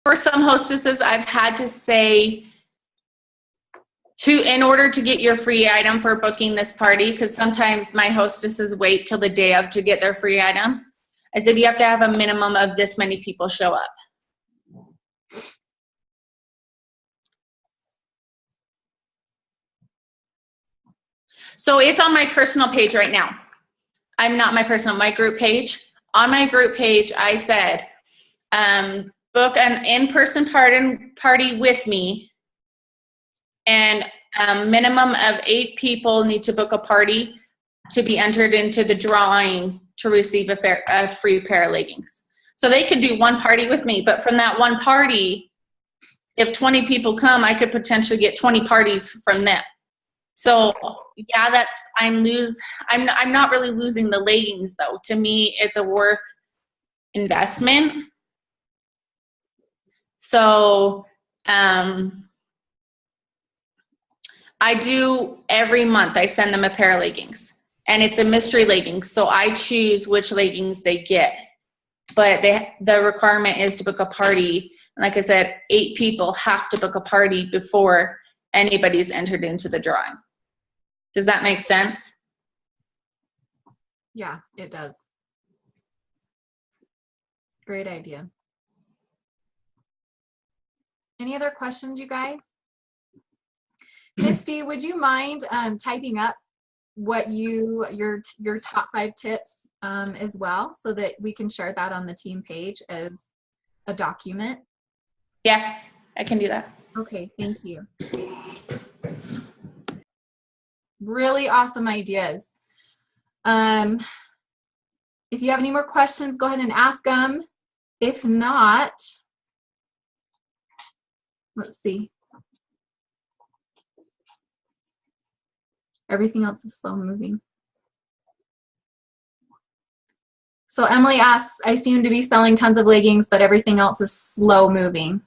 for some hostesses, I've had to say, in order to get your free item for booking this party, because sometimes my hostesses wait till the day of to get their free item, I said you have to have a minimum of this many people show up. So it's on my personal page right now. I'm not my personal, my group page. On my group page, I said, book an in-person party with me, and a minimum of 8 people need to book a party to be entered into the drawing to receive a free pair of leggings. So they could do one party with me, but from that one party, if 20 people come, I could potentially get 20 parties from them. So yeah, I'm not really losing the leggings though. To me, it's a worth investment. So I do every month, I send them a pair of leggings, and it's a mystery leggings. So I choose which leggings they get, but the requirement is to book a party. And like I said, 8 people have to book a party before anybody's entered into the drawing. Does that make sense? Yeah, it does. Great idea. Any other questions, you guys? Misty, would you mind typing up what your top 5 tips as well, so that we can share that on the team page as a document? Yeah, I can do that. Okay, thank you. Really awesome ideas. If you have any more questions, go ahead and ask them. If not, let's see. Everything else is slow moving. So Emily asks, I seem to be selling tons of leggings, but everything else is slow moving.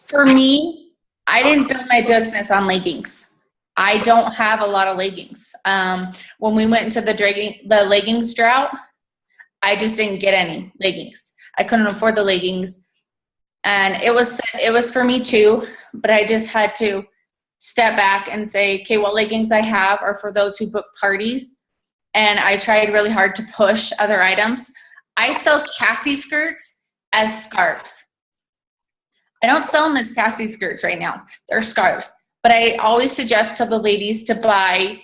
For me, I didn't build my business on leggings. I don't have a lot of leggings. When we went into the leggings drought, I just didn't get any leggings. I couldn't afford the leggings. And it was for me too, but I just had to step back and say, okay, what leggings I have are for those who book parties. And I tried really hard to push other items. I sell Cassie skirts as scarves. I don't sell them as Cassie skirts right now. They're scarves. But I always suggest to the ladies to buy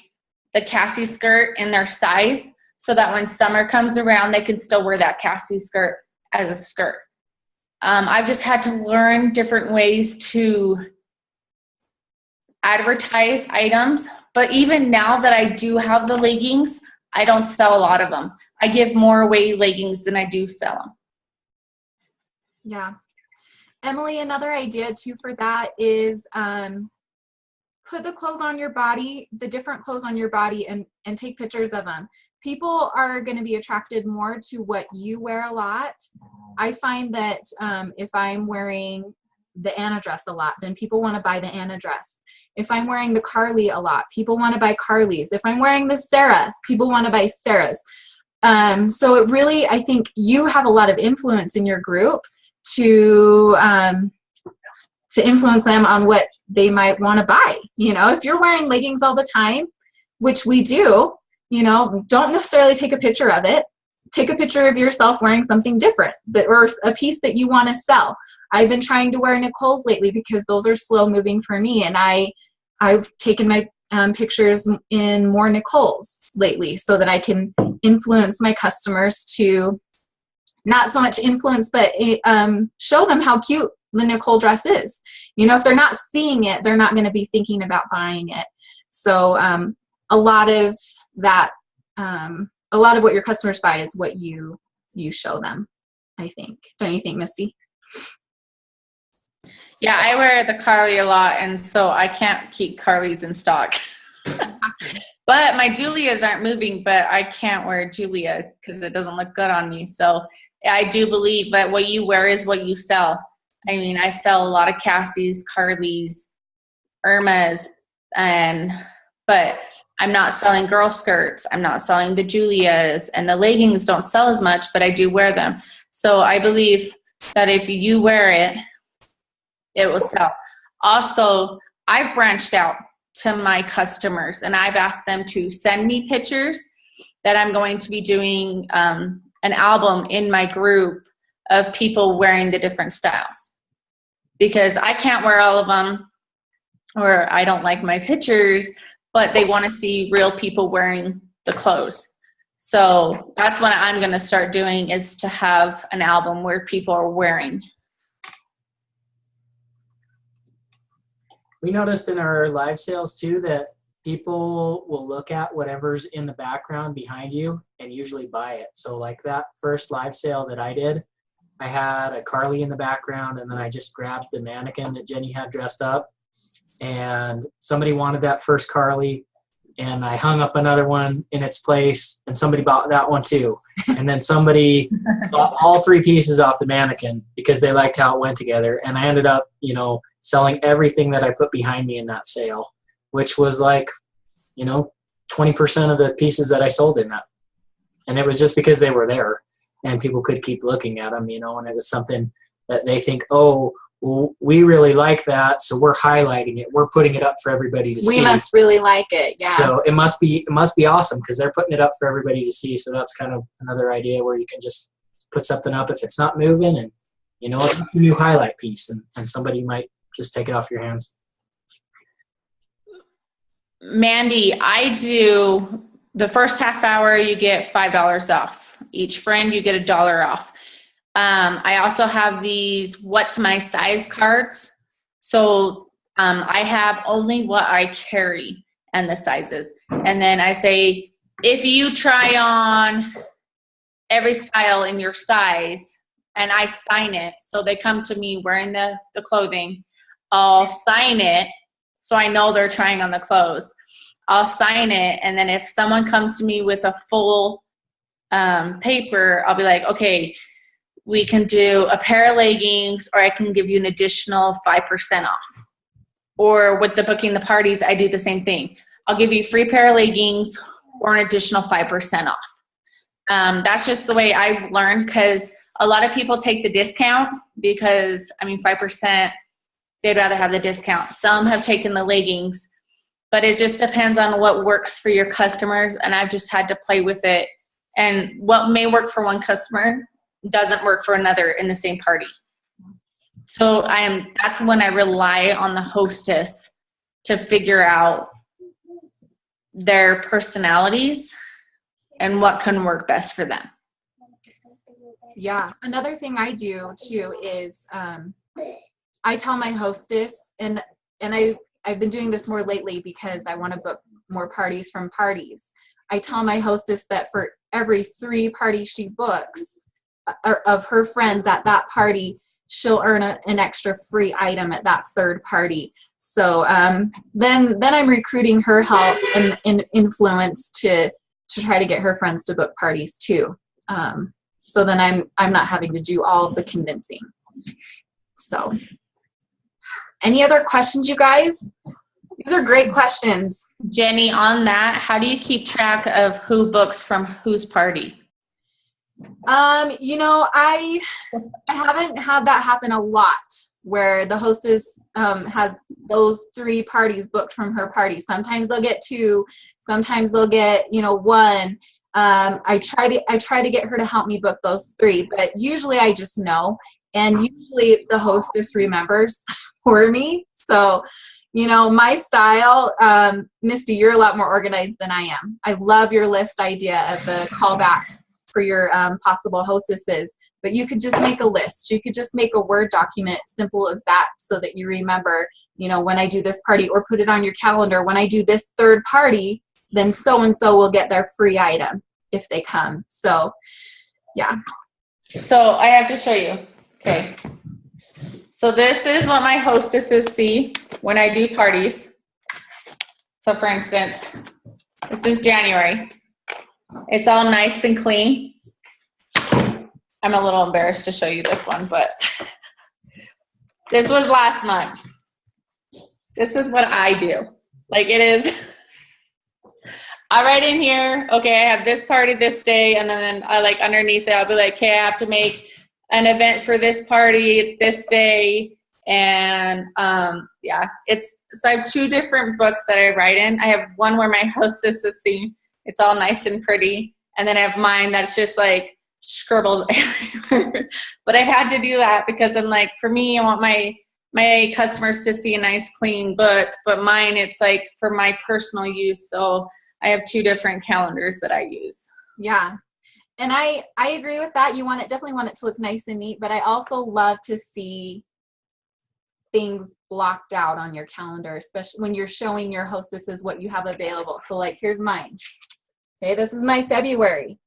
the Cassie skirt in their size, so that when summer comes around, they can still wear that Cassie skirt as a skirt. I've just had to learn different ways to advertise items. But even now that I do have the leggings, I don't sell a lot of them. I give more away leggings than I do sell them. Yeah. Emily, another idea too for that is put the clothes on your body, the different clothes on your body, and take pictures of them. People are going to be attracted more to what you wear a lot. I find that if I'm wearing the Anna dress a lot, then people want to buy the Anna dress. If I'm wearing the Carly a lot, people want to buy Carly's. If I'm wearing the Sarah, people want to buy Sarah's. So it really, I think you have a lot of influence in your group to influence them on what they might want to buy. You know, if you're wearing leggings all the time, which we do, you know, don't necessarily take a picture of it. Take a picture of yourself wearing something different, or a piece that you want to sell. I've been trying to wear Nicole's lately because those are slow moving for me, and I've taken my pictures in more Nicole's lately so that I can influence my customers to not so much influence, but show them how cute the Nicole dress is. You know, if they're not seeing it, they're not going to be thinking about buying it. So a lot of that, a lot of what your customers buy is what you show them, I think. Don't you think, Misty? Yeah, I wear the Carly a lot, and so I can't keep Carly's in stock. But my Julias aren't moving, but I can't wear Julia because it doesn't look good on me. So I do believe that what you wear is what you sell. I mean, I sell a lot of Cassie's, Carly's, Irma's, but I'm not selling girl skirts. I'm not selling the Julias, and the leggings don't sell as much, but I do wear them. So I believe that if you wear it, it will sell. Also, I've branched out to my customers and I've asked them to send me pictures that I'm going to be doing an album in my group of people wearing the different styles, because I can't wear all of them, or I don't like my pictures, but they want to see real people wearing the clothes. So that's what I'm going to start doing, is to have an album where people are wearing. We noticed in our live sales too that people will look at whatever's in the background behind you and usually buy it. So like that first live sale that I did, I had a Carly in the background, and then I just grabbed the mannequin that Jenny had dressed up, and somebody wanted that first Carly, and I hung up another one in its place, and somebody bought that one too. And then somebody bought all three pieces off the mannequin because they liked how it went together. And I ended up, selling everything that I put behind me in that sale, which was like, 20% of the pieces that I sold in that. And it was just because they were there and people could keep looking at them, and it was something that they think, oh, well, we really like that, so we're highlighting it. We're putting it up for everybody to see. We must really like it, yeah. So it must be awesome because they're putting it up for everybody to see. So that's kind of another idea where you can just put something up if it's not moving, and it's a new highlight piece, and somebody might just take it off your hands. Mandy, I do the first half hour, you get $5 off. Each friend, you get $1 off. I also have these what's my size cards. So I have only what I carry and the sizes. And then I say, if you try on every style in your size, and I sign it, so they come to me wearing the clothing, I'll sign it so I know they're trying on the clothes. I'll sign it, and then if someone comes to me with a full paper, I'll be like, okay, we can do a pair of leggings, or I can give you an additional 5% off. Or with the booking the parties, I do the same thing. I'll give you a free pair of leggings or an additional 5% off. That's just the way I've learned, because a lot of people take the discount because, 5%, they'd rather have the discount. Some have taken the leggings, but it just depends on what works for your customers, and I've just had to play with it. And what may work for one customer doesn't work for another in the same party. So that's when I rely on the hostess to figure out their personalities and what can work best for them. Yeah. Another thing I do too is I tell my hostess, and I've been doing this more lately because I want to book more parties from parties. I tell my hostess that for every 3 parties she books of her friends at that party, she'll earn an extra free item at that third party. So then I'm recruiting her help and influence to try to get her friends to book parties too. So then I'm not having to do all of the convincing. So any other questions, you guys? These are great questions. Jenny, on that, how do you keep track of who books from whose party? I haven't had that happen a lot, where the hostess has those 3 parties booked from her party. Sometimes they'll get 2, sometimes they'll get 1. I try to get her to help me book those 3, but usually I just know, and usually the hostess remembers for me. So my style, Misty, you're a lot more organized than I am. I love your list idea of the callback for your possible hostesses, but you could just make a list. You could just make a Word document, simple as that, so that you remember, when I do this party, or put it on your calendar. When I do this third party, then so-and-so will get their free item if they come. So, yeah. So I have to show you. Okay. So this is what my hostesses see when I do parties. So for instance, this is January. It's all nice and clean. I'm a little embarrassed to show you this one, but this was last month. This is what I do. Like, it is, I write in here, okay, I have this party this day, and then I underneath it, I'll be like, okay, I have to make an event for this party this day. And yeah, so I have 2 different books that I write in. I have one where my hostess is seen. It's all nice and pretty. And then I have mine that's just like scribbled everywhere. But I had to do that because I'm like, for me, I want my customers to see a nice clean book, but mine, it's like for my personal use. So I have 2 different calendars that I use. Yeah. And I agree with that. Definitely want it to look nice and neat, but I also love to see things blocked out on your calendar, especially when you're showing your hostesses what you have available. So like, here's mine. Okay, this is my February.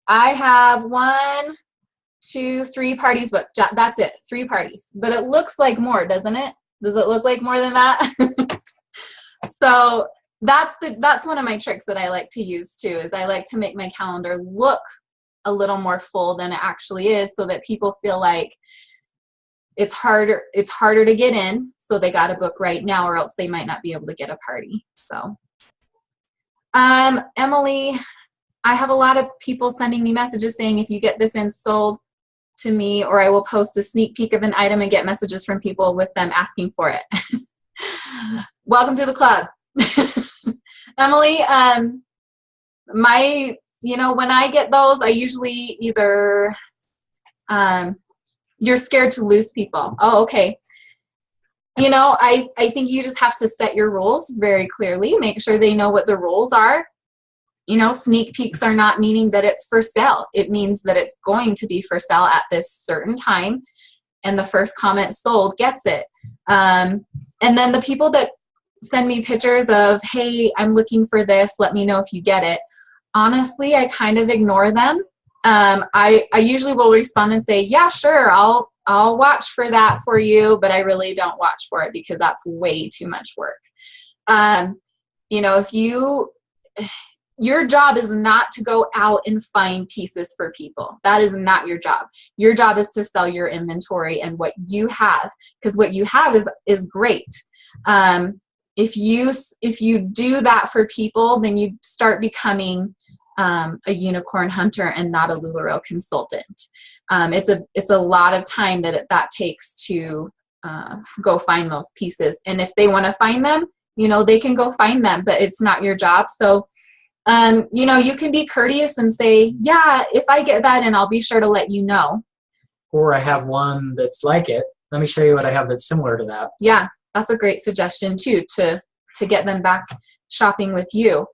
I have 1, 2, 3 parties booked. That's it, 3 parties. But it looks like more, doesn't it? Does it look like more than that? So that's one of my tricks that I like to use too, is I like to make my calendar look a little more full than it actually is, so that people feel like it's harder to get in, so they got to book right now, or else they might not be able to get a party. So Emily, I have a lot of people sending me messages saying, if you get this in sold to me, or I will post a sneak peek of an item and get messages from people with them asking for it. Welcome to the club. Emily, when I get those, I usually either, you're scared to lose people. Oh, okay. I think you just have to set your rules very clearly. Make sure they know what the rules are. Sneak peeks are not meaning that it's for sale. It means that it's going to be for sale at this certain time, and the first comment sold gets it. And then the people that send me pictures of, hey, I'm looking for this, let me know if you get it. Honestly, I kind of ignore them. I usually will respond and say, yeah, sure, I'll watch for that for you, but I really don't watch for it because that's way too much work. Your job is not to go out and find pieces for people. That is not your job. Your job is to sell your inventory and what you have, because what you have is great. If you do that for people, then you start becoming a unicorn hunter and not a LuLaRoe consultant. It's a lot of time that takes to go find those pieces. And if they want to find them, they can go find them, but it's not your job. So, you can be courteous and say, yeah, if I get that in, I'll be sure to let you know. Or I have one that's like it. Let me show you what I have that's similar to that. Yeah, that's a great suggestion too, to get them back shopping with you.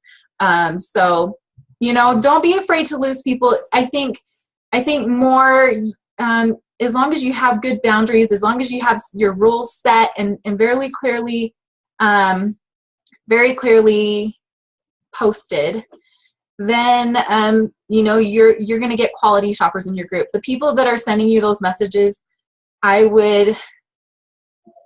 So, don't be afraid to lose people. I think more, as long as you have good boundaries, as long as you have your rules set and very clearly posted, then you're going to get quality shoppers in your group. The people that are sending you those messages, I would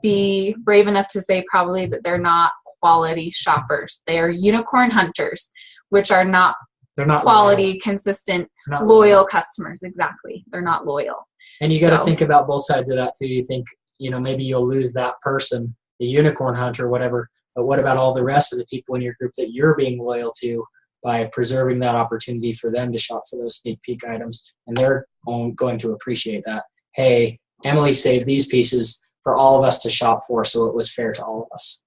be brave enough to say probably that they're not quality shoppers. They are unicorn hunters, which are not quality, loyal. Consistent, not loyal customers. Exactly. They're not loyal. And you got to think about both sides of that too. You think, maybe you'll lose that person, the unicorn hunter, whatever. But what about all the rest of the people in your group that you're being loyal to by preserving that opportunity for them to shop for those sneak peek items? And they're going to appreciate that. Hey, Emily saved these pieces for all of us to shop for, so it was fair to all of us.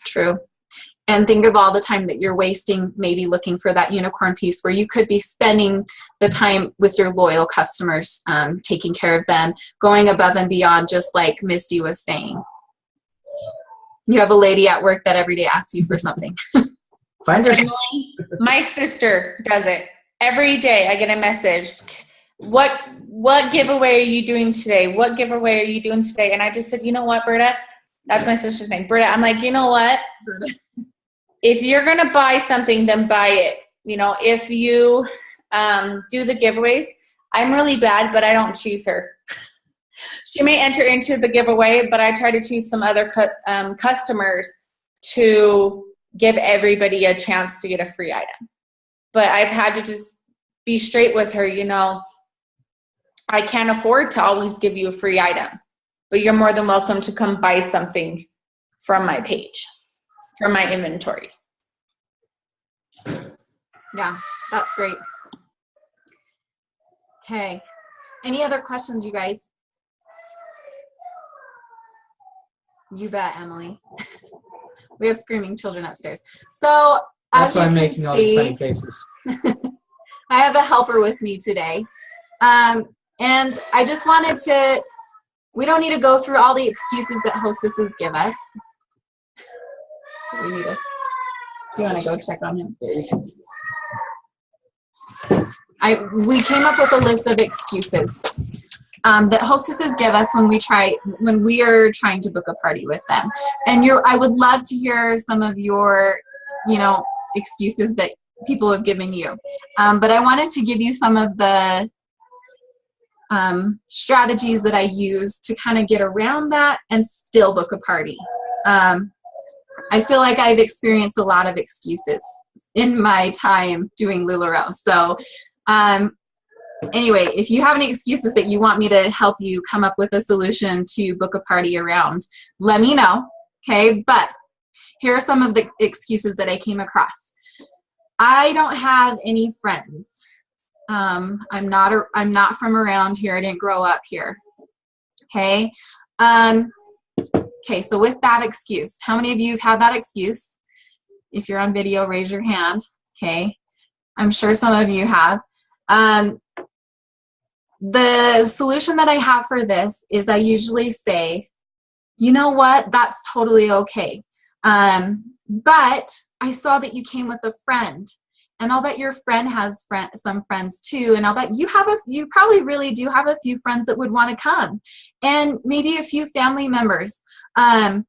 True. And think of all the time that you're wasting maybe looking for that unicorn piece, where you could be spending the time with your loyal customers, taking care of them, going above and beyond, just like Misty was saying. You have a lady at work that every day asks you for something. My sister does it. Every day I get a message. What giveaway are you doing today? What giveaway are you doing today? And I just said, you know what, Britta? That's my sister's name, Britta. I'm like, you know what? If you're going to buy something, then buy it. If you do the giveaways, I'm really bad, but I don't choose her. She may enter into the giveaway, but I try to choose some other customers to give everybody a chance to get a free item. But I've had to just be straight with her, I can't afford to always give you a free item, but you're more than welcome to come buy something from my page, from my inventory. Yeah, that's great. Okay. Any other questions, you guys? You bet, Emily. We have screaming children upstairs. So That's as why you I'm can making all these see, funny faces. I have a helper with me today. And I just wanted to, we don't need to go through all the excuses that hostesses give us. Do you want to go check on him? We came up with a list of excuses that hostesses give us when we are trying to book a party with them. And I would love to hear some of your, excuses that people have given you. But I wanted to give you some of the strategies that I use to kind of get around that and still book a party. I feel like I've experienced a lot of excuses in my time doing LuLaRoe. So anyway, if you have any excuses that you want me to help you come up with a solution to book a party around, let me know, okay? But here are some of the excuses that I came across. I don't have any friends. I'm not from around here. I didn't grow up here. Okay. Okay. So with that excuse, how many of you have had that excuse? If you're on video, raise your hand. Okay. I'm sure some of you have. The solution that I have for this is I usually say, you know what? That's totally okay. But I saw that you came with a friend, and I'll bet your friend has some friends too, and I'll bet you probably really do have a few friends that would want to come, and maybe a few family members. So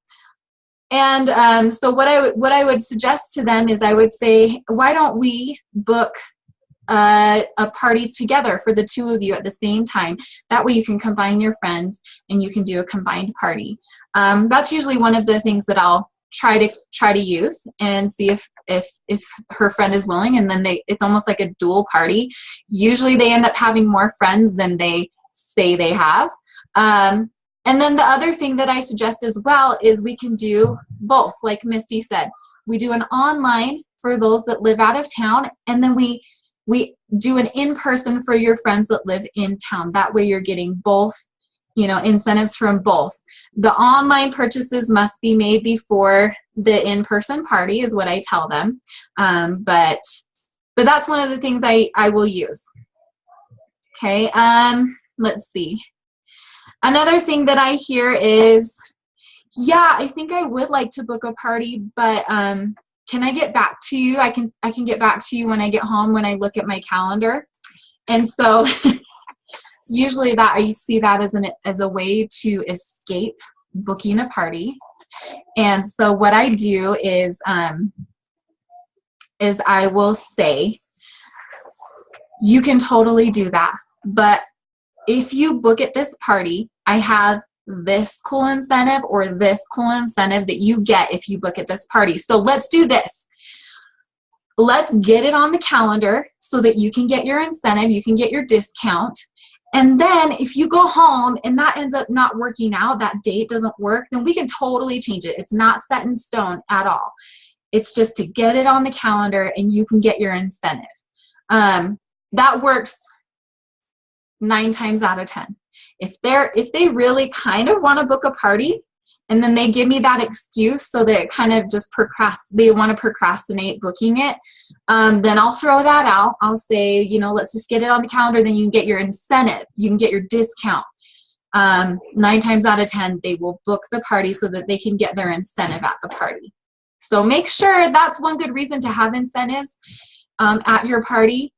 what I would suggest to them is I would say, why don't we book a party together for the two of you at the same time? That way you can combine your friends and you can do a combined party. That's usually one of the things that I'll try to use and see if her friend is willing, and then it's almost like a dual party. Usually they end up having more friends than they say they have. And then the other thing that I suggest as well is we can do both. Like Misty said, we do an online for those that live out of town, and then we do an in-person for your friends that live in town. That way you're getting both, incentives from both. The online purchases must be made before the in-person party is what I tell them. But that's one of the things I will use. Okay, let's see. Another thing that I hear is, yeah, I think I would like to book a party, but can I get back to you? I can get back to you when I get home, when I look at my calendar. And so usually that I see that as a way to escape booking a party. And so what I do is I will say, you can totally do that, but if you book at this party, I have this cool incentive or this cool incentive that you get if you book at this party. So let's do this. Let's get it on the calendar so that you can get your incentive, you can get your discount. And then if you go home and that ends up not working out, that date doesn't work, then we can totally change it. It's not set in stone at all. It's just to get it on the calendar and you can get your incentive. That works 9 times out of 10. If they really kind of want to book a party and then they give me that excuse so that it kind of just they want to procrastinate booking it, then I'll throw that out. I'll say, let's just get it on the calendar, then you can get your incentive, you can get your discount. 9 times out of 10, they will book the party so that they can get their incentive at the party. So make sure that's one good reason to have incentives at your party,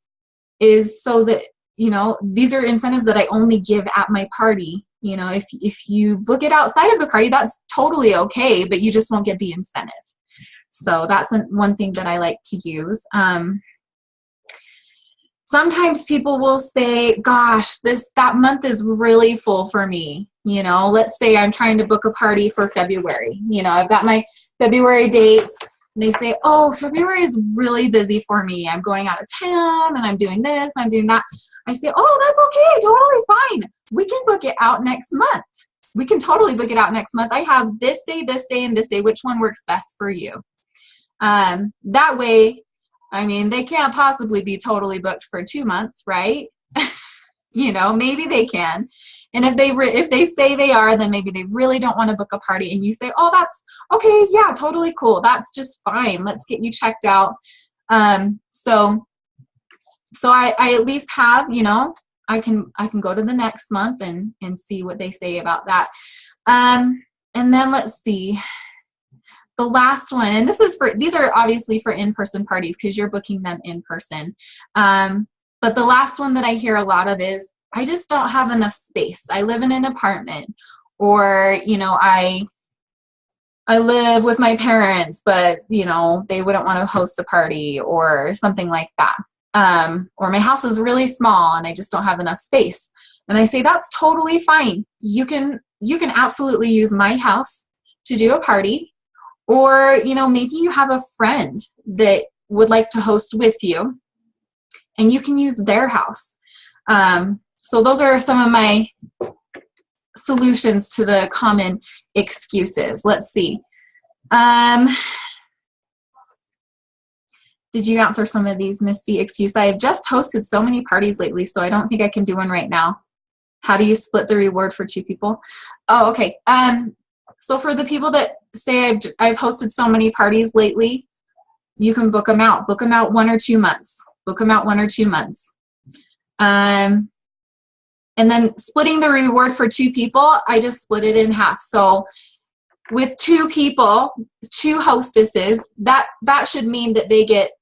is so that these are incentives that I only give at my party. If you book it outside of the party, that's totally okay, but you just won't get the incentive. So that's one thing that I like to use. Sometimes people will say, gosh, that month is really full for me. Let's say I'm trying to book a party for February. I've got my February dates. And they say, oh, February is really busy for me. I'm going out of town and I'm doing this and I'm doing that. I say, oh, that's okay. Totally fine. We can book it out next month. We can totally book it out next month. I have this day, and this day. Which one works best for you? That way, they can't possibly be totally booked for 2 months, right? You know, maybe they can. And if they say they are, then maybe they really don't want to book a party. And you say, oh, that's okay. Yeah, totally cool. That's just fine. Let's get you checked out. So I at least have, you know, I can go to the next month and see what they say about that. And then let's see. The last one, and these are obviously for in-person parties because you're booking them in person. But the last one that I hear a lot of is, I just don't have enough space. I live in an apartment, or, you know, I live with my parents, but, you know, they wouldn't want to host a party or something like that. Or my house is really small and I just don't have enough space. And I say, that's totally fine. You can absolutely use my house to do a party. Or, you know, maybe you have a friend that would like to host with you and you can use their house. So those are some of my solutions to the common excuses. Let's see. Did you answer some of these, Misty? Excuse, I have just hosted so many parties lately, so I don't think I can do one right now. How do you split the reward for 2 people? Oh, okay. So for the people that say I've hosted so many parties lately, you can book them out. Book them out 1 or 2 months. Book them out 1 or 2 months. And then splitting the reward for 2 people, I just split it in half. So with 2 people, 2 hostesses, that should mean that they get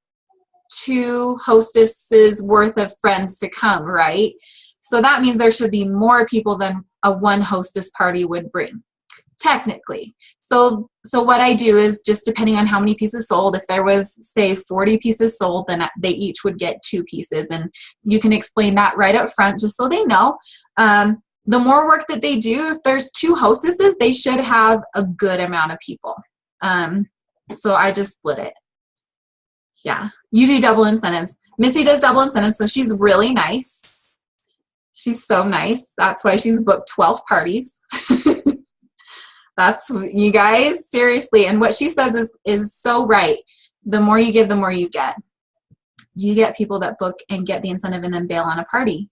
2 hostesses worth of friends to come, right? So that means there should be more people than a 1 hostess party would bring, technically. So what I do is, just depending on how many pieces sold, if there was, say, 40 pieces sold, then they each would get 2 pieces. And you can explain that right up front just so they know. The more work that they do, if there's 2 hostesses, they should have a good amount of people. So I just split it. Yeah. You do double incentives. Missy does double incentives, so she's really nice. She's so nice. That's why she's booked 12 parties. That's, you guys, seriously. And what she says is so right. The more you give, the more you get. Do you get people that book and get the incentive and then bail on a party?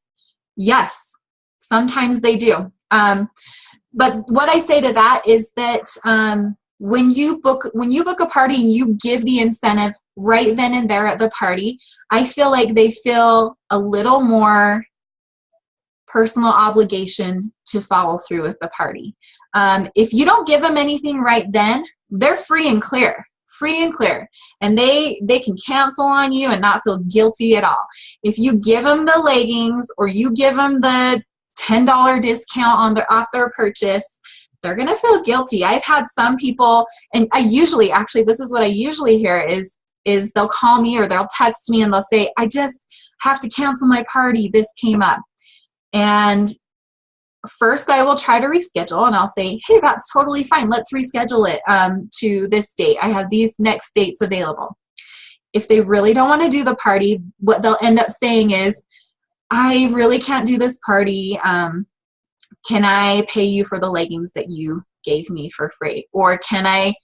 Yes, sometimes they do. But what I say to that is that when you book a party and you give the incentive right then and there at the party, I feel like they feel a little more personal obligation to follow through with the party. If you don't give them anything right then, they're free and clear. And they can cancel on you and not feel guilty at all. If you give them the leggings or you give them the $10 discount off their purchase, they're going to feel guilty. I've had some people, and this is what I usually hear is they'll call me or they'll text me and they'll say, I just have to cancel my party. This came up. And first I will try to reschedule and I'll say, hey, that's totally fine. Let's reschedule it to this date. I have these next dates available. If they really don't want to do the party, what they'll end up saying is, I really can't do this party. Can I pay you for the leggings that you gave me for free? Or can I,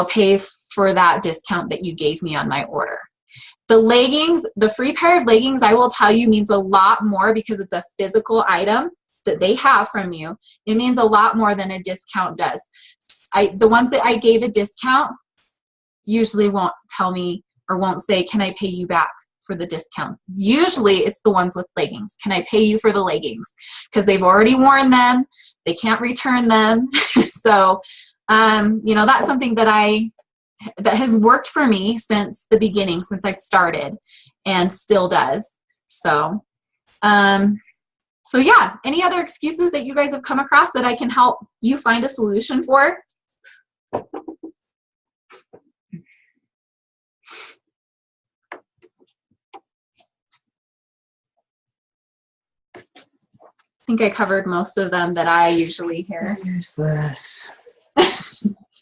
pay for that discount that you gave me on my order? The leggings, the free pair of leggings, I will tell you, means a lot more because it's a physical item that they have from you. It means a lot more than a discount does. The ones that I gave a discount usually won't tell me or won't say, can I pay you back for the discount? Usually it's the ones with leggings. Can I pay you for the leggings? Because they've already worn them. They can't return them. So, that's something that has worked for me since the beginning, since I started, and still does. So yeah, any other excuses that you guys have come across that I can help you find a solution for? I think I covered most of them that I usually hear. Here's this.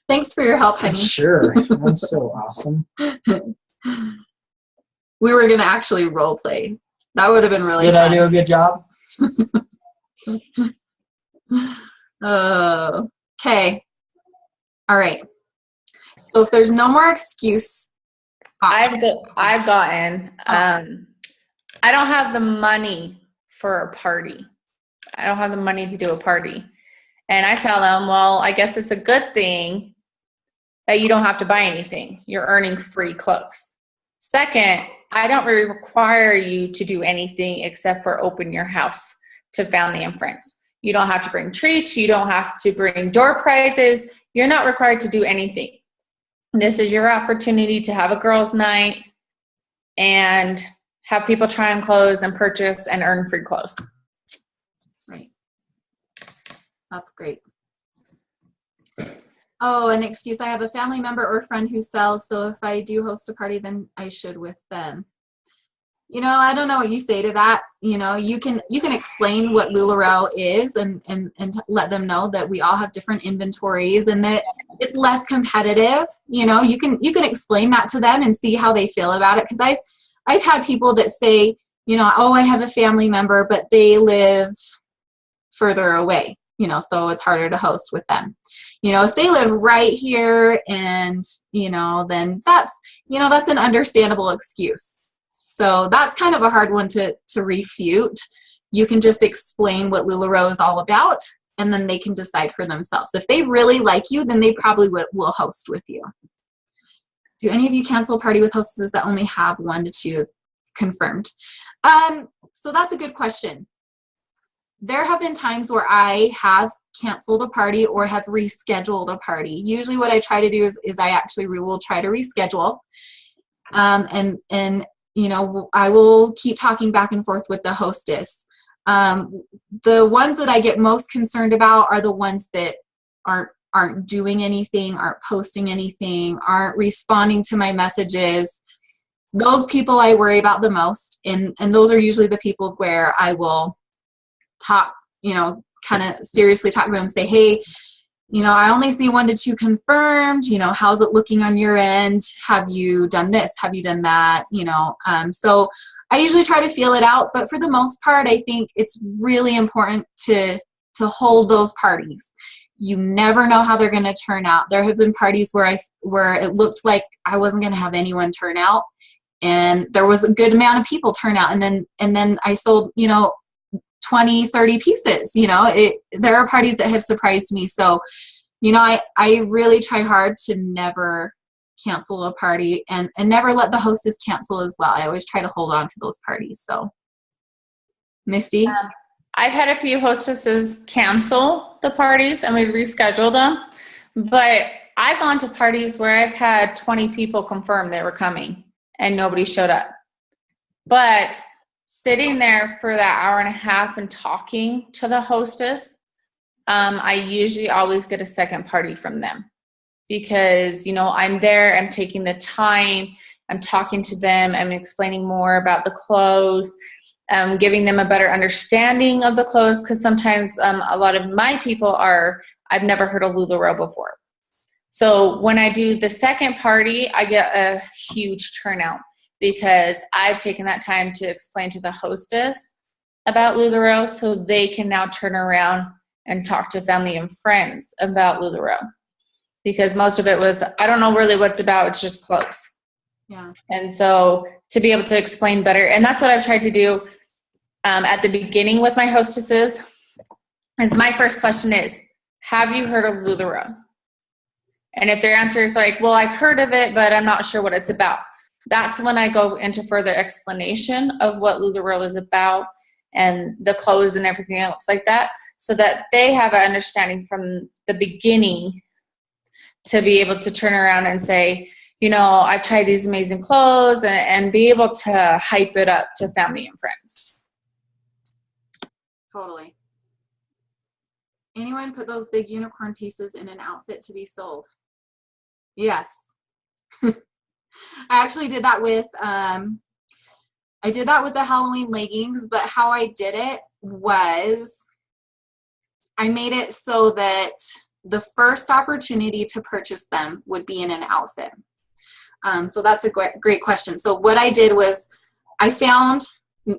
Thanks for your help, honey. Sure. That's so awesome. We were going to actually role play. That would have been really fun. Did I do a good job? Okay. All right. So if there's no more excuse. I've gotten, I don't have the money for a party. I don't have the money to do a party. And I tell them, well, I guess it's a good thing that you don't have to buy anything. You're earning free clothes. Second, I don't really require you to do anything except for open your house to family and friends. You don't have to bring treats. You don't have to bring door prizes. You're not required to do anything. This is your opportunity to have a girls' night and have people try on clothes and purchase and earn free clothes. Right. That's great. Oh, an excuse. I have a family member or friend who sells, so if I do host a party, then I should with them. You know, I don't know what you say to that. You know, you can explain what LuLaRoe is and let them know that we all have different inventories and that it's less competitive. You know, you can explain that to them and see how they feel about it. Because I've had people that say, you know, oh, I have a family member, but they live further away, you know, so it's harder to host with them. You know, if they live right here and, you know, then that's an understandable excuse. So that's kind of a hard one to refute. You can just explain what LuLaRoe is all about, and then they can decide for themselves. If they really like you, then they probably will host with you. Do any of you cancel a party with hostesses that only have 1 to 2 confirmed? So that's a good question. There have been times where I have canceled a party or have rescheduled a party. Usually what I try to do is I actually will try to reschedule. And you know, I will keep talking back and forth with the hostess. The ones that I get most concerned about are the ones that aren't doing anything, aren't posting anything, aren't responding to my messages. Those people I worry about the most. And those are usually the people where I will talk, you know, kind of seriously talk to them and say, hey, you know, I only see 1 to 2 confirmed. You know, how's it looking on your end? Have you done this? Have you done that? You know, so I usually try to feel it out. But for the most part, I think it's really important to hold those parties. You never know how they're going to turn out. There have been parties where it looked like I wasn't going to have anyone turn out, and there was a good amount of people turn out. And then I sold, you know, 20, 30 pieces, you know, there are parties that have surprised me. So, you know, I really try hard to never cancel a party and never let the hostess cancel as well. I always try to hold on to those parties. So, Misty? I've had a few hostesses cancel the parties and we've rescheduled them, but I've gone to parties where I've had 20 people confirm they were coming and nobody showed up. But sitting there for that hour and a half and talking to the hostess, I usually always get a second party from them because, you know, I'm there, I'm taking the time, I'm talking to them, I'm explaining more about the clothes, giving them a better understanding of the clothes because sometimes a lot of my people I've never heard of LuLaRoe before. So when I do the second party, I get a huge turnout, because I've taken that time to explain to the hostess about LuLaRoe so they can now turn around and talk to family and friends about LuLaRoe. Because most of it was, I don't know really what it's about, it's just clothes. Yeah. And so to be able to explain better, and that's what I've tried to do at the beginning with my hostesses, is my first question is, have you heard of LuLaRoe? And if their answer is like, well, I've heard of it, but I'm not sure what it's about, that's when I go into further explanation of what LuLaRoe is about and the clothes and everything else like that, so that they have an understanding from the beginning to be able to turn around and say, you know, I've tried these amazing clothes, and be able to hype it up to family and friends. Totally. Anyone put those big unicorn pieces in an outfit to be sold? Yes. I actually did that with the Halloween leggings, but how I did it was I made it so that the first opportunity to purchase them would be in an outfit. So that's a great question. So what I did was I found,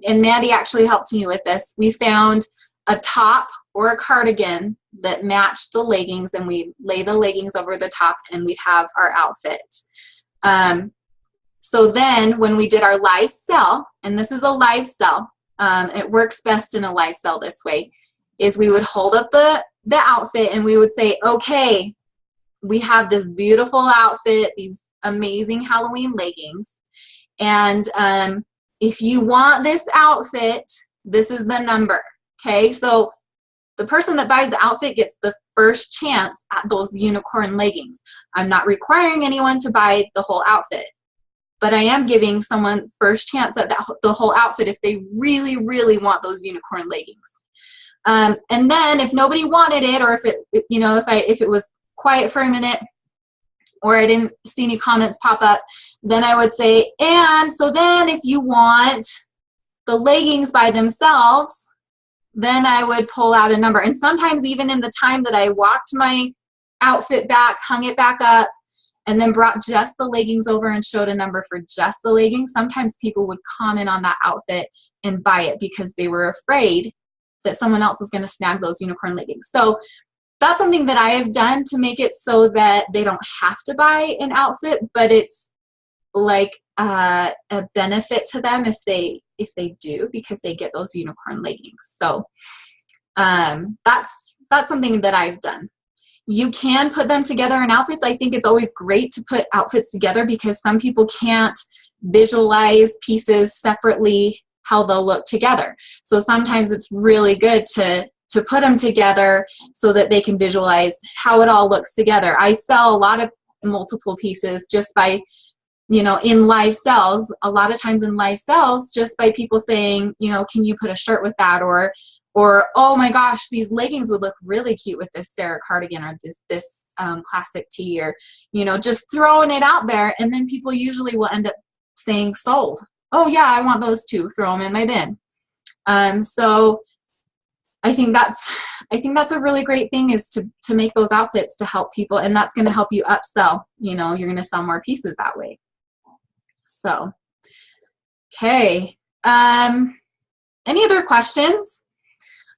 and Mandy actually helped me with this, we found a top or a cardigan that matched the leggings, and we lay the leggings over the top and we'd have our outfit. So then when we did our live sell, and this is a live sell, it works best in a live sell this way, is we would hold up the outfit and we would say, okay, we have this beautiful outfit, these amazing Halloween leggings. And if you want this outfit, this is the number. Okay, so the person that buys the outfit gets the first chance at those unicorn leggings. I'm not requiring anyone to buy the whole outfit, but I am giving someone first chance at the whole outfit if they really, really want those unicorn leggings. And then if nobody wanted it, or if it was quiet for a minute, or I didn't see any comments pop up, then I would say, and so then if you want the leggings by themselves, then I would pull out a number. And sometimes even in the time that I walked my outfit back, hung it back up, and then brought just the leggings over and showed a number for just the leggings, sometimes people would comment on that outfit and buy it because they were afraid that someone else was going to snag those unicorn leggings. So that's something that I have done to make it so that they don't have to buy an outfit, but it's like a benefit to them if they do, because they get those unicorn leggings. So that's something that I've done. You can put them together in outfits. I think it's always great to put outfits together because some people can't visualize pieces separately how they'll look together. So sometimes it's really good to put them together so that they can visualize how it all looks together. I sell a lot of multiple pieces just by, in live sells, a lot of times in live sells, just by people saying, can you put a shirt with that? Or, oh my gosh, these leggings would look really cute with this Sarah cardigan or this classic tee, or, just throwing it out there. And then people usually will end up saying sold. Oh yeah, I want those too. Throw them in my bin. So I think that's a really great thing, is to make those outfits to help people, and that's going to help you upsell. You're going to sell more pieces that way. So, okay. Any other questions?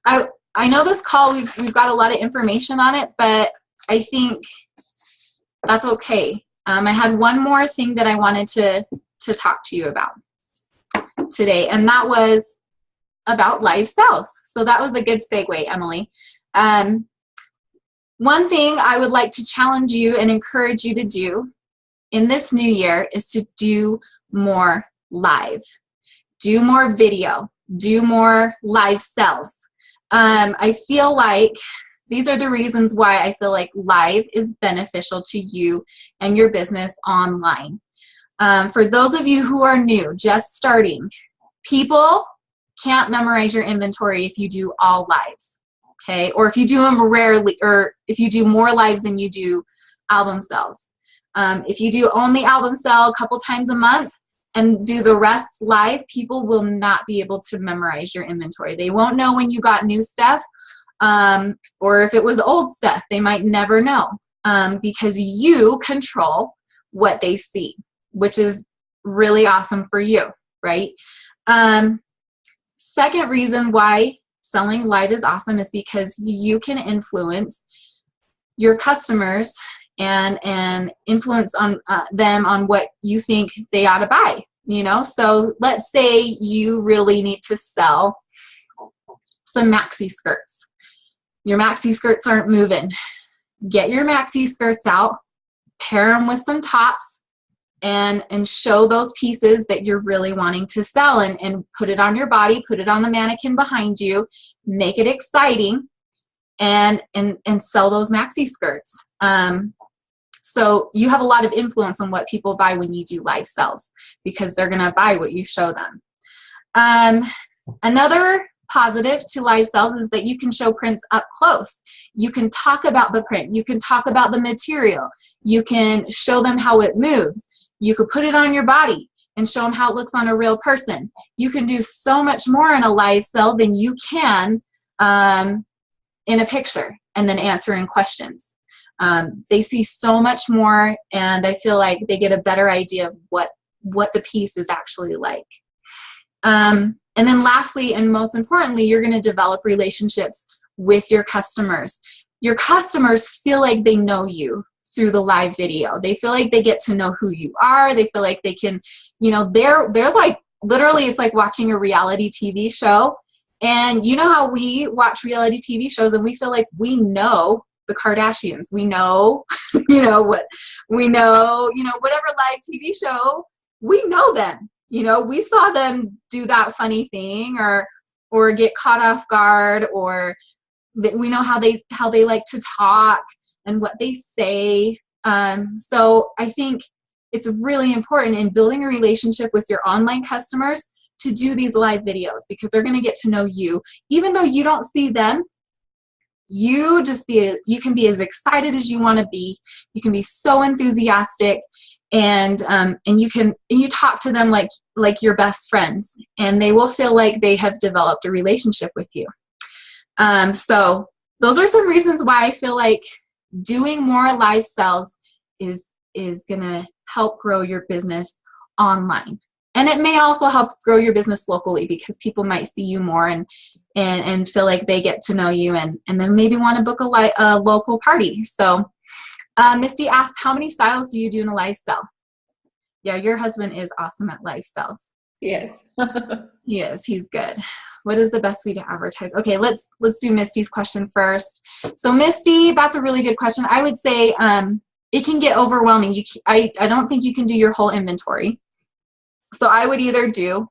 I know this call, we've got a lot of information on it, but I think that's okay. I had one more thing that I wanted to talk to you about today, and that was about live sales. So that was a good segue, Emily. One thing I would like to challenge you and encourage you to do in this new year is to do more live, do more video, do more live sales. I feel like these are the reasons why I feel like live is beneficial to you and your business online. For those of you who are new, just starting, people can't memorize your inventory if you do all lives, okay? Or if you do them rarely, or if you do more lives than you do album sales. If you do only album sell a couple times a month and do the rest live, people will not be able to memorize your inventory. They won't know when you got new stuff, or if it was old stuff, they might never know, because you control what they see, which is really awesome for you, right? Second reason why selling live is awesome is because you can influence your customers and influence on them on what you think they ought to buy. So let's say you really need to sell some maxi skirts. Your maxi skirts aren't moving. Get your maxi skirts out, pair them with some tops, and show those pieces that you're really wanting to sell, and put it on your body, put it on the mannequin behind you, make it exciting, and sell those maxi skirts. So you have a lot of influence on what people buy when you do live sales, because they're going to buy what you show them. Another positive to live sales is that you can show prints up close. You can talk about the print. You can talk about the material. You can show them how it moves. You could put it on your body and show them how it looks on a real person. You can do so much more in a live sale than you can in a picture and then answering questions. They see so much more, and I feel like they get a better idea of what the piece is actually like. And then lastly, and most importantly, you're going to develop relationships with your customers. Your customers feel like they know you through the live video. They feel like they get to know who you are. They feel like they can, they're like literally it's like watching a reality TV show. And you know how we watch reality TV shows and we feel like we know the Kardashians. We know, what we know, whatever live TV show, we know them. We saw them do that funny thing or get caught off guard, or that we know how they like to talk and what they say. So I think it's really important in building a relationship with your online customers to do these live videos, because they're going to get to know you. Even though you don't see them, you can be as excited as you want to be. You can be so enthusiastic, and you talk to them like your best friends, and they will feel like they have developed a relationship with you. So those are some reasons why I feel like doing more live sales is going to help grow your business online. And it may also help grow your business locally, because people might see you more and feel like they get to know you, and then maybe want to book a local party. So Misty asks, how many styles do you do in a live sale? Yeah, your husband is awesome at live sales. Yes. He is. He's good. What is the best way to advertise? Okay, let's do Misty's question first. So Misty, that's a really good question. I would say it can get overwhelming. I don't think you can do your whole inventory. So I would either do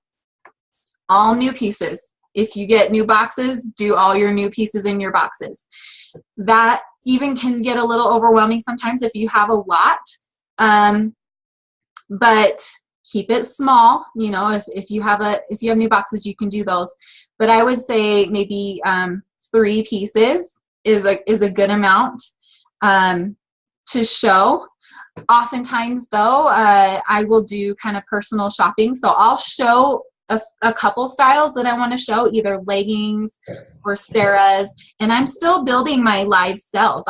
all new pieces. If you get new boxes, do all your new pieces in your boxes. That even can get a little overwhelming sometimes if you have a lot. But keep it small. If you have new boxes, you can do those. But I would say maybe 3 pieces is a good amount to show. Oftentimes, though, I will do kind of personal shopping. So I'll show a couple styles that I want to show, either leggings or Sarah's, and I'm still building my live sales.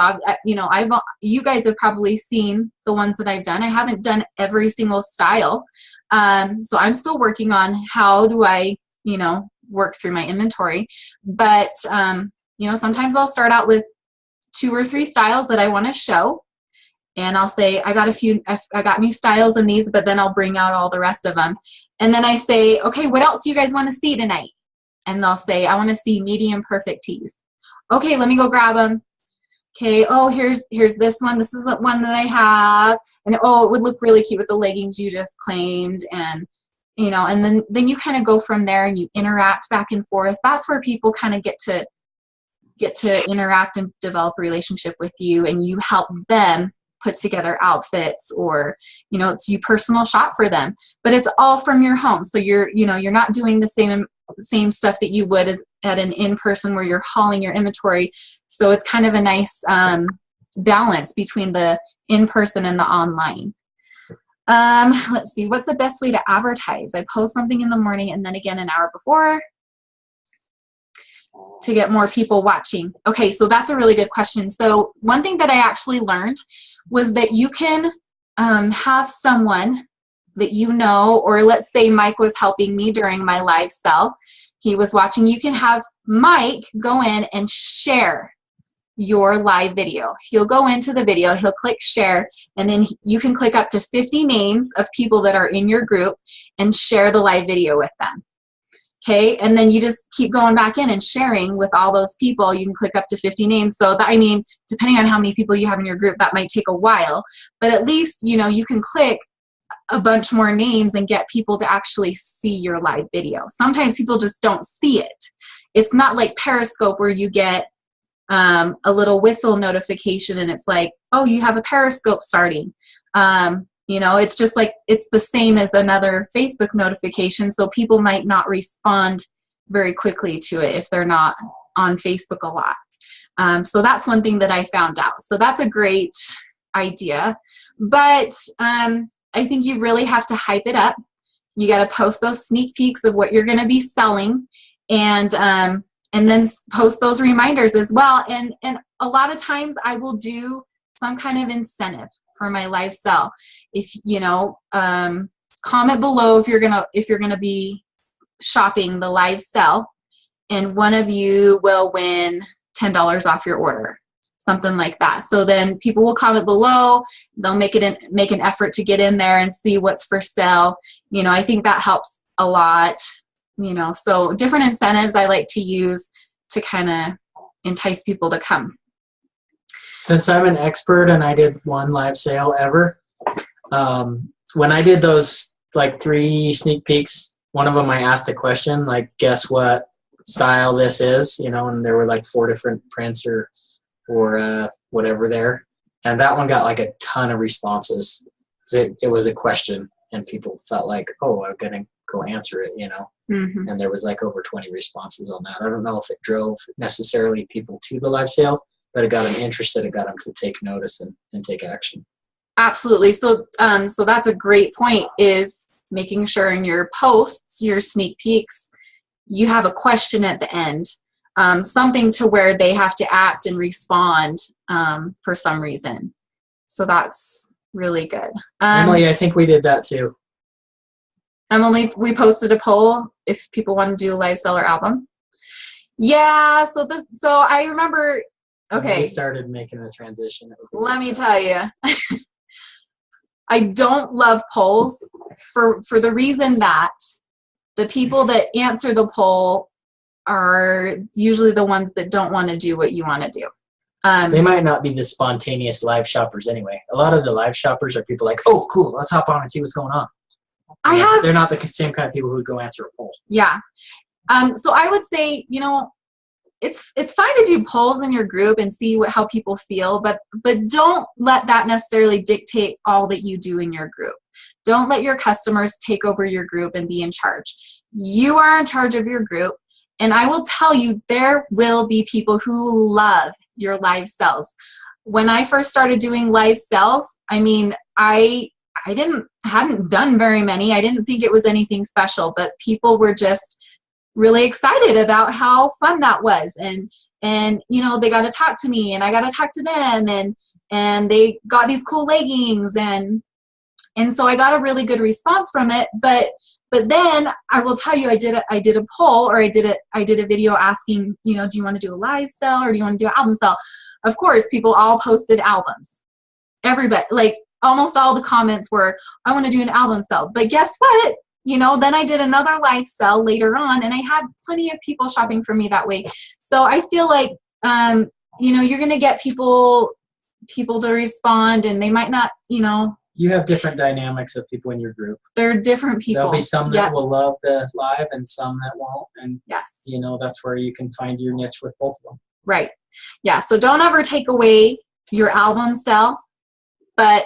You guys have probably seen the ones that I've done. I haven't done every single style. So I'm still working on how do I, work through my inventory. But, sometimes I'll start out with 2 or 3 styles that I want to show. And I'll say, I got new styles in these, but then I'll bring out all the rest of them. And then I say, okay, what else do you guys want to see tonight? And they'll say, I want to see medium perfect tees. Okay, let me go grab them. Okay, oh, here's this one. This is the one that I have. And oh, it would look really cute with the leggings you just claimed. And, and then you kind of go from there and you interact back and forth. That's where people kind of get to interact and develop a relationship with you, and you help them put together outfits, or it's you personal shop for them, but it's all from your home. So you're not doing the same stuff that you would as at an in-person where you're hauling your inventory. So it's kind of a nice balance between the in-person and the online. Let's see, what's the best way to advertise? I post something in the morning and then again an hour before to get more people watching. Okay, so that's a really good question. So one thing that I actually learned was that you can have someone that or let's say Mike was helping me during my live sell. He was watching. You can have Mike go in and share your live video. He'll go into the video, he'll click share, and then you can click up to 50 names of people that are in your group and share the live video with them. Okay, and then you just keep going back in and sharing with all those people. You can click up to 50 names. So that, depending on how many people you have in your group, that might take a while, but at least, you can click a bunch more names and get people to actually see your live video. Sometimes people just don't see it. It's not like Periscope where you get a little whistle notification and it's like, oh, you have a Periscope starting. It's just like, it's the same as another Facebook notification. So people might not respond very quickly to it if they're not on Facebook a lot. So that's one thing that I found out. So that's a great idea. But I think you really have to hype it up. You got to post those sneak peeks of what you're going to be selling, and then post those reminders as well. And a lot of times I will do some kind of incentive for my live sell. If comment below if you're gonna be shopping the live sell, and one of you will win $10 off your order, something like that. So then people will comment below. They'll make an effort to get in there and see what's for sale. I think that helps a lot, you know, so different incentives I like to use to kind of entice people to come. Since I'm an expert and I did one live sale ever, when I did those like 3 sneak peeks, one of them I asked a question like, guess what style this is, you know, and there were like 4 different prints or whatever there. And that one got like a ton of responses. It was a question and people felt like, oh, I'm going to go answer it, you know. Mm-hmm. And there was like over 20 responses on that. I don't know if it drove necessarily people to the live sale, but it got them interested. It got them to take notice and take action. Absolutely. So that's a great point, is making sure in your posts, your sneak peeks, you have a question at the end, something to where they have to act and respond for some reason. So that's really good. Emily, I think we did that too. Emily, we posted a poll if people want to do a live seller album. Yeah. So I remember. When Okay. we started making the transition. Let me tell you, I don't love polls for the reason that the people that answer the poll are usually the ones that don't want to do what you want to do. They might not be the spontaneous live shoppers anyway. A lot of the live shoppers are people like, oh, cool, let's hop on and see what's going on. They're not the same kind of people who would go answer a poll. Yeah. So I would say, you know, it's fine to do polls in your group and see how people feel, but don't let that necessarily dictate all that you do in your group. Don't let your customers take over your group and be in charge. You are in charge of your group, and I will tell you, there will be people who love your live sales. When I first started doing live sales, I mean, I hadn't done very many. I didn't think it was anything special, but people were just really excited about how fun that was, and you know, they got to talk to me and I got to talk to them, and they got these cool leggings, and so I got a really good response from it. But then I will tell you, I did a poll, or I did a video asking, you know, do you want to do a live sell or do you want to do an album sell? Of course, people all posted albums. Everybody, like almost all the comments were, I want to do an album sell. But guess what? You know, then I did another live sell later on, and I had plenty of people shopping for me that way. So I feel like, you know, you're going to get people to respond, and they might not, you know. You have different dynamics of people in your group. They're different people. There'll be some that will love the live and some that won't. And, yes, you know, that's where you can find your niche with both of them. Right. Yeah. So don't ever take away your album sell. But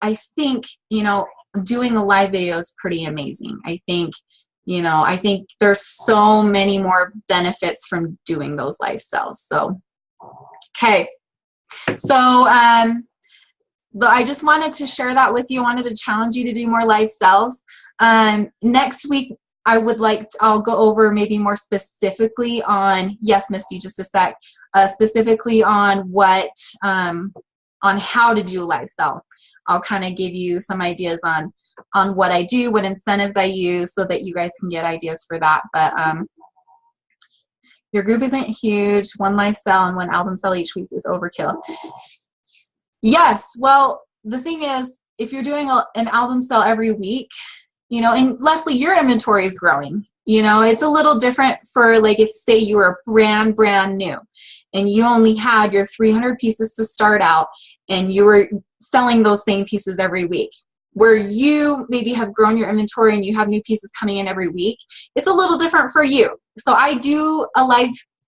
I think, you know, doing a live video is pretty amazing. I think there's so many more benefits from doing those live sales. So, okay. So, I just wanted to share that with you. I wanted to challenge you to do more live sales. Next week, I'll go over maybe more specifically on, yes, Misty, just a sec, specifically on on how to do a live sell. I'll kind of give you some ideas on what I do, what incentives I use, so that you guys can get ideas for that. But your group isn't huge. One live sell and one album sell each week is overkill. Yes. Well, the thing is, if you're doing an album sell every week, you know, and Leslie, your inventory is growing. You know, it's a little different for, like, if say you were brand new and you only had your 300 pieces to start out and you were selling those same pieces every week, where you maybe have grown your inventory and you have new pieces coming in every week. It's a little different for you. So I do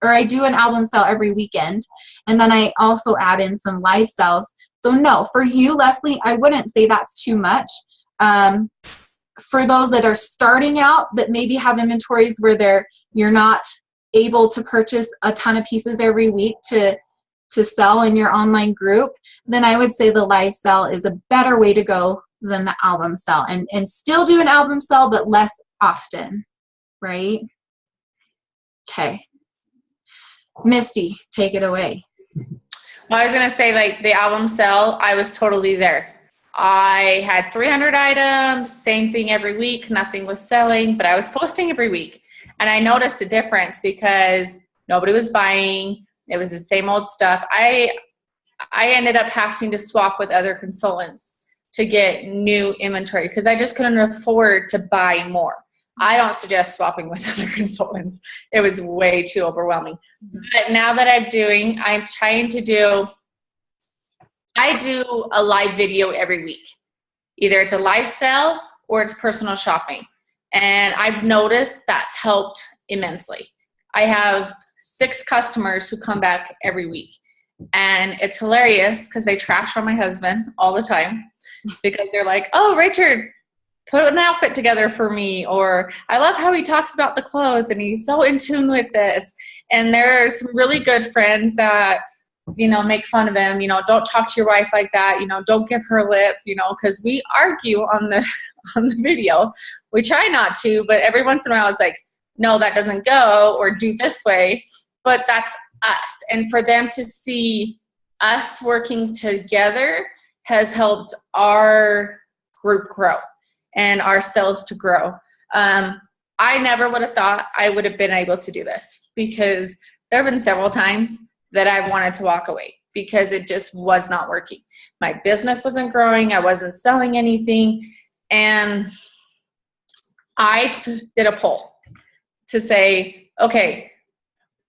I do an album sell every weekend, and then I also add in some live sales. So no, for you, Leslie, I wouldn't say that's too much. For those that are starting out, that maybe have inventories where you're not able to purchase a ton of pieces every week to sell in your online group, then I would say the live sell is a better way to go than the album sell, and still do an album sell, but less often, right? Okay. Misty, take it away. Well, I was going to say, like, the album sell, I was totally there. I had 300 items, same thing every week. Nothing was selling, but I was posting every week. And I noticed a difference because nobody was buying. It was the same old stuff. I ended up having to swap with other consultants to get new inventory because I just couldn't afford to buy more. I don't suggest swapping with other consultants. It was way too overwhelming. But now that I'm trying to do, I do a live video every week. Either it's a live sale or it's personal shopping. And I've noticed that's helped immensely. I have 6 customers who come back every week. And it's hilarious because they trash on my husband all the time because they're like, oh, Richard, put an outfit together for me. Or I love how he talks about the clothes and he's so in tune with this. And there are some really good friends that, make fun of him, don't talk to your wife like that, don't give her lip, because we argue on the video. We try not to, but every once in a while it's like, no, that doesn't go, or do this way. But that's us. And for them to see us working together has helped our group grow and our sales to grow. I never would have thought I would have been able to do this, because there have been several times that I've wanted to walk away because it just was not working. My business wasn't growing. I wasn't selling anything. And I did a poll to say, okay,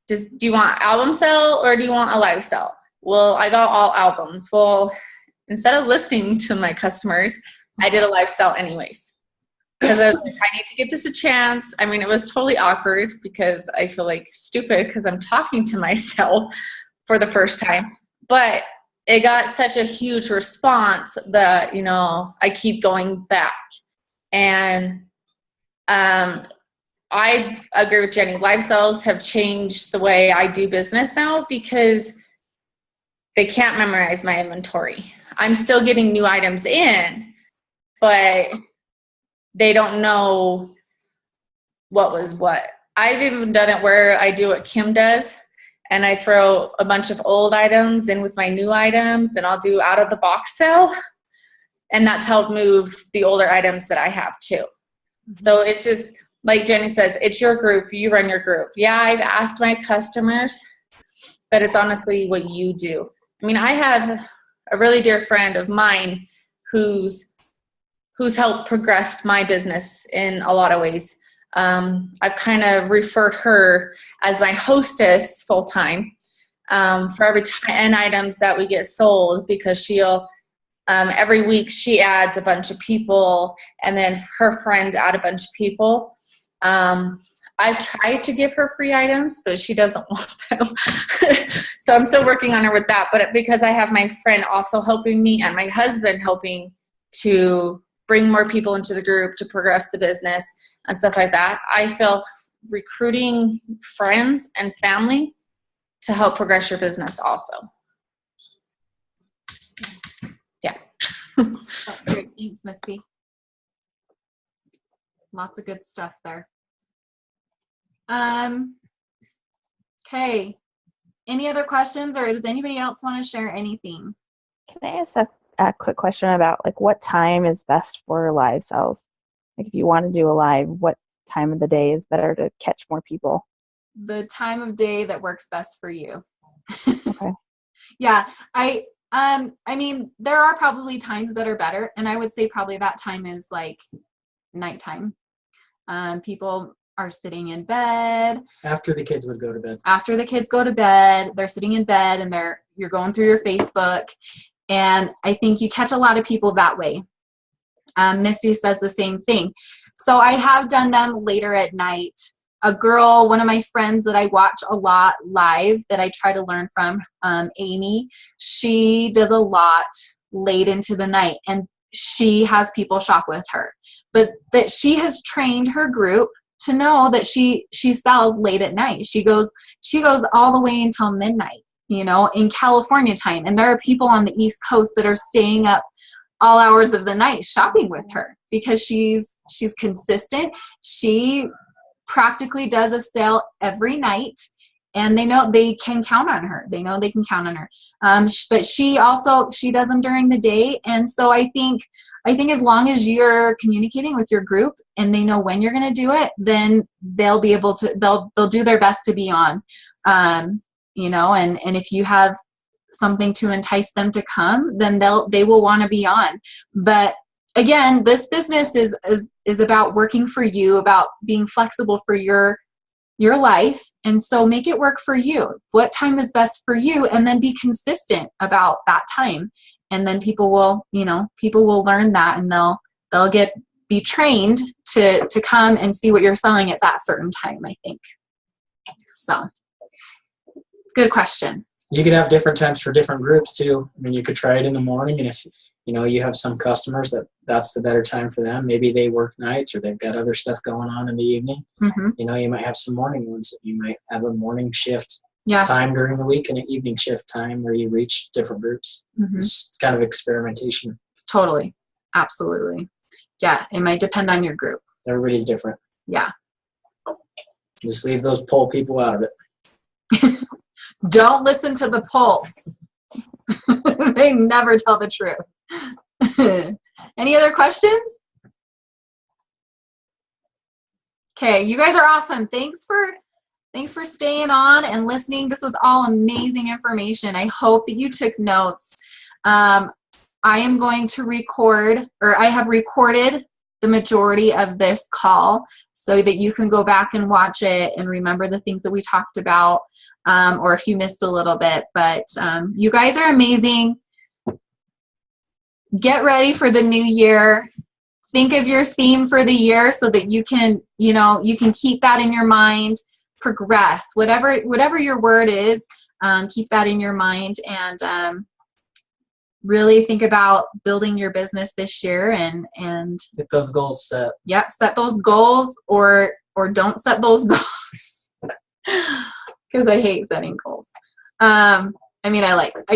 do you want album sale or do you want a live sale? Well, I got all albums. Well, instead of listening to my customers, I did a live sale anyways. Because I was like, I need to give this a chance. I mean, it was totally awkward because I feel like stupid because I'm talking to myself for the first time. But it got such a huge response that, I keep going back. And I agree with Jenny. Live sales have changed the way I do business now because they can't memorize my inventory. I'm still getting new items in, but they don't know what was what. I've even done it where I do what Kim does, and I throw a bunch of old items in with my new items, and I'll do out of the box sale. And that's helped move the older items that I have too. So it's just, like Jenny says, it's your group. You run your group. Yeah, I've asked my customers, but it's honestly what you do. I mean, I have a really dear friend of mine who's helped progress my business in a lot of ways. I've kind of referred her as my hostess full time for every 10 items that we get sold, because she'll every week she adds a bunch of people, and then her friends add a bunch of people. I've tried to give her free items, but she doesn't want them. So I'm still working on her with that. But because I have my friend also helping me and my husband helping to bring more people into the group to progress the business and stuff like that, I feel recruiting friends and family to help progress your business also. Yeah. That's great. Thanks, Misty. Lots of good stuff there. Okay. Any other questions, or does anybody else want to share anything? Can I ask a quick question about what time is best for live sales? If you want to do a live, what time of the day is better to catch more people? The time of day that works best for you. Okay. Yeah, I mean, there are probably times that are better, and I would say probably that time is like nighttime. People are sitting in bed After the kids would go to bed. After the kids go to bed, they're sitting in bed, and you're going through your Facebook, and I think you catch a lot of people that way. Misty says the same thing. So I have done them later at night. One of my friends that I watch a lot live that I try to learn from, Amy, she does a lot late into the night, and she has people shop with her. But that she has trained her group to know that she sells late at night. She goes all the way until midnight, in California time. And there are people on the East Coast that are staying up all hours of the night shopping with her because she's consistent. She practically does a sale every night, and they know they can count on her. They know they can count on her. But she does them during the day. And so I think as long as you're communicating with your group and they know when you're going to do it, then they'll be able to, they'll do their best to be on, and if you have something to entice them to come, then they will want to be on. But again, this business is is about working for you, about being flexible for your life. And so make it work for you. What time is best for you? And then be consistent about that time. And then people will learn that, and they'll be trained to come and see what you're selling at that certain time, I think. So good question. You could have different times for different groups too. I mean, you could try it in the morning, and if you have some customers that's the better time for them. Maybe they work nights or they've got other stuff going on in the evening. Mm-hmm. You might have some morning ones. You might have a morning shift Yeah. time during the week and an evening shift time where you reach different groups. Mm-hmm. It's kind of experimentation. Totally. Absolutely. Yeah. It might depend on your group. Everybody's different. Yeah. Just leave those poll people out of it. Don't listen to the polls. They never tell the truth. Any other questions? Okay, you guys are awesome. Thanks for staying on and listening. This was all amazing information. I hope that you took notes. I am going to record, or I have recorded the majority of this call so that you can go back and watch it and remember the things that we talked about, or if you missed a little bit. But you guys are amazing. Get ready for the new year. Think of your theme for the year so that you can keep that in your mind. Progress, whatever your word is, keep that in your mind, and really think about building your business this year and Get those goals set. Yep, set those goals or don't set those goals. Because I hate setting goals. I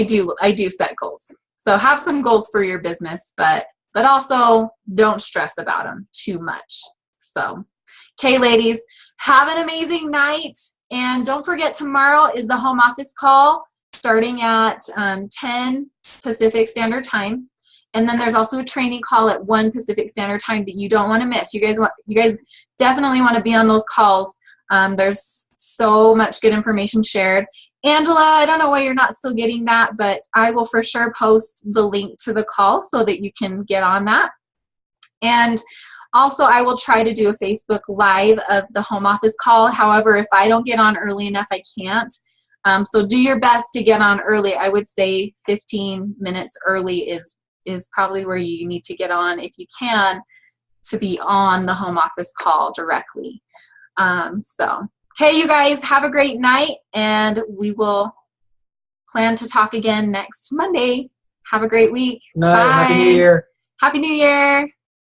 do set goals. So have some goals for your business, but also don't stress about them too much. So, okay, ladies, have an amazing night. And don't forget, tomorrow is the home office call starting at 10 Pacific Standard Time. And then there's also a training call at 1 Pacific Standard Time that you don't want to miss. You guys definitely want to be on those calls. There's so much good information shared. Angela, I don't know why you're not still getting that, but I will for sure post the link to the call so that you can get on that. And also, I will try to do a Facebook Live of the home office call. However, if I don't get on early enough, I can't. So do your best to get on early. I would say 15 minutes early is probably where you need to get on if you can to be on the home office call directly. Hey, you guys, have a great night, and we will plan to talk again next Monday. Have a great week. No, Bye. Happy New Year. Happy New Year.